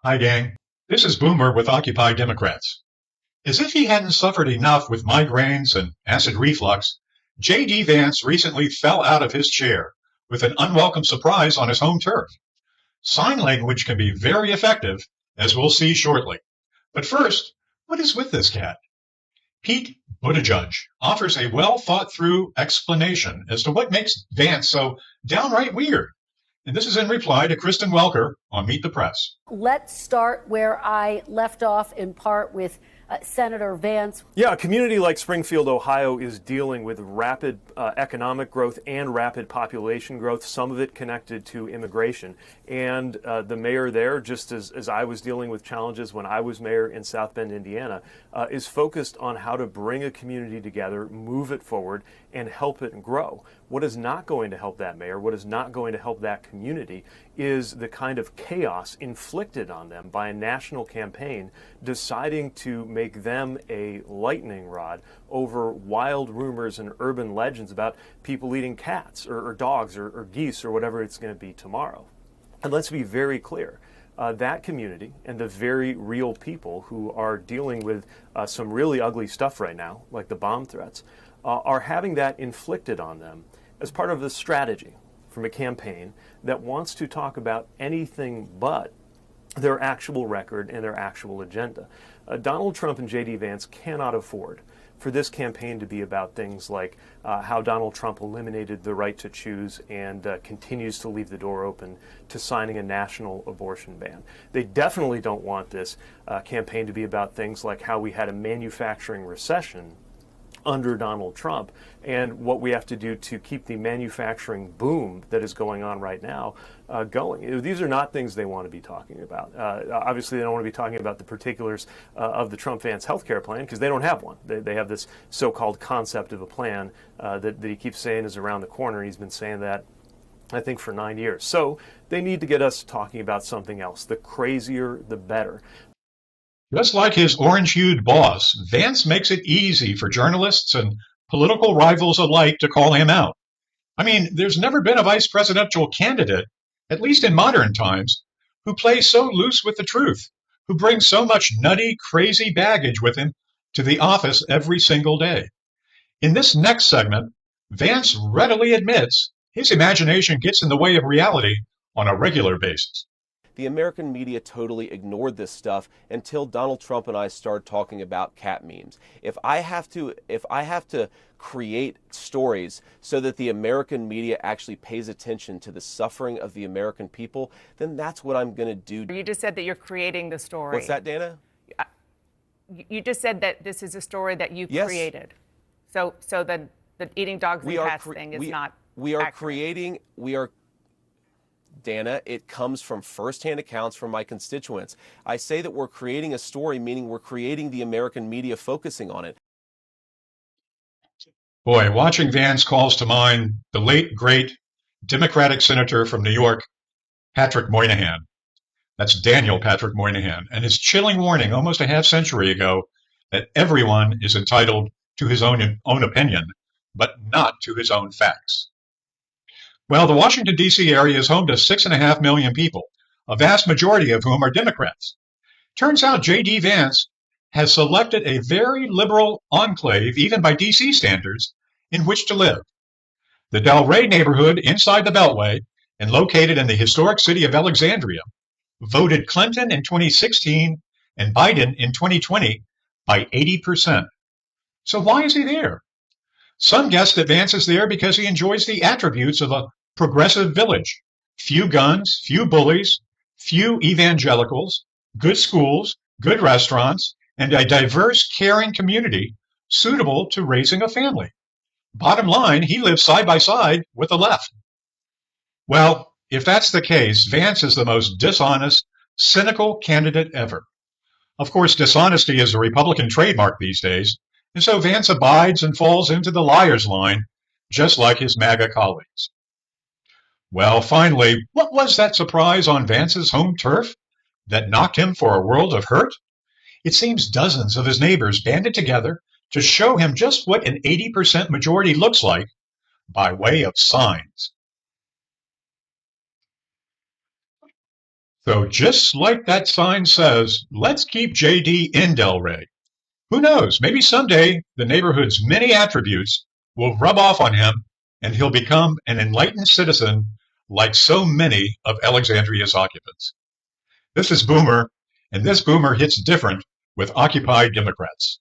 Hi, gang. This is Boomer with Occupy Democrats. As if he hadn't suffered enough with migraines and acid reflux, JD Vance recently fell out of his chair with an unwelcome surprise on his home turf. Sign language can be very effective, as we'll see shortly. But first, what is with this cat? Pete Buttigieg offers a well thought through explanation as to what makes Vance so downright weird. And this is in reply to Kristen Welker on Meet the Press. Let's start where I left off, in part with Senator Vance. Yeah, a community like Springfield, Ohio is dealing with rapid economic growth and rapid population growth, some of it connected to immigration. And the mayor there, just as I was dealing with challenges when I was mayor in South Bend, Indiana, is focused on how to bring a community together, move it forward, and help it grow. What is not going to help that mayor, what is not going to help that community, is the kind of chaos inflicted on them by a national campaign deciding to make them a lightning rod over wild rumors and urban legends about people eating cats or dogs or geese or whatever it's going to be tomorrow. And let's be very clear. That community and the very real people who are dealing with some really ugly stuff right now, like the bomb threats, are having that inflicted on them as part of the strategy from a campaign that wants to talk about anything but their actual record and their actual agenda. Donald Trump and JD Vance cannot afford for this campaign to be about things like how Donald Trump eliminated the right to choose and continues to leave the door open to signing a national abortion ban. They definitely don't want this campaign to be about things like how we had a manufacturing recession under Donald Trump and what we have to do to keep the manufacturing boom that is going on right now going. These are not things they want to be talking about. Obviously, they don't want to be talking about the particulars of the Trump-Vance healthcare plan because they don't have one. They have this so-called concept of a plan that he keeps saying is around the corner. He's been saying that, I think, for 9 years. So they need to get us talking about something else. The crazier, the better. Just like his orange-hued boss, Vance makes it easy for journalists and political rivals alike to call him out. I mean, there's never been a vice presidential candidate, at least in modern times, who plays so loose with the truth, who brings so much nutty, crazy baggage with him to the office every single day. In this next segment, Vance readily admits his imagination gets in the way of reality on a regular basis. The American media totally ignored this stuff until Donald Trump and I started talking about cat memes. If I have to create stories so that the American media actually pays attention to the suffering of the American people, then that's what I'm going to do. You just said that you're creating the story. What's that, Dana? You just said that this is a story that you created. So the eating dogs and cats thing is not accurate. Dana, it comes from firsthand accounts from my constituents. I say that we're creating a story, meaning we're creating the American media focusing on it. Boy, watching Vance calls to mind the late, great Democratic senator from New York, Patrick Moynihan. That's Daniel Patrick Moynihan, and his chilling warning almost a half century ago that everyone is entitled to his own opinion, but not to his own facts. Well, the Washington, D.C. area is home to 6.5 million people, a vast majority of whom are Democrats. Turns out J.D. Vance has selected a very liberal enclave, even by D.C. standards, in which to live. The Del Rey neighborhood inside the Beltway and located in the historic city of Alexandria voted Clinton in 2016 and Biden in 2020 by 80%. So why is he there? Some guess that Vance is there because he enjoys the attributes of a progressive village. Few guns, few bullies, few evangelicals, good schools, good restaurants, and a diverse, caring community suitable to raising a family. Bottom line, he lives side by side with the left. Well, if that's the case, Vance is the most dishonest, cynical candidate ever. Of course, dishonesty is a Republican trademark these days, and so Vance abides and falls into the liar's line, just like his MAGA colleagues. Well, finally, what was that surprise on Vance's home turf that knocked him for a world of hurt? It seems dozens of his neighbors banded together to show him just what an 80% majority looks like by way of signs. So just like that sign says, let's keep JD in Delray. Who knows, maybe someday the neighborhood's many attributes will rub off on him and he'll become an enlightened citizen like so many of Alexandria's occupants. This is Boomer, and this Boomer hits different with Occupy Democrats.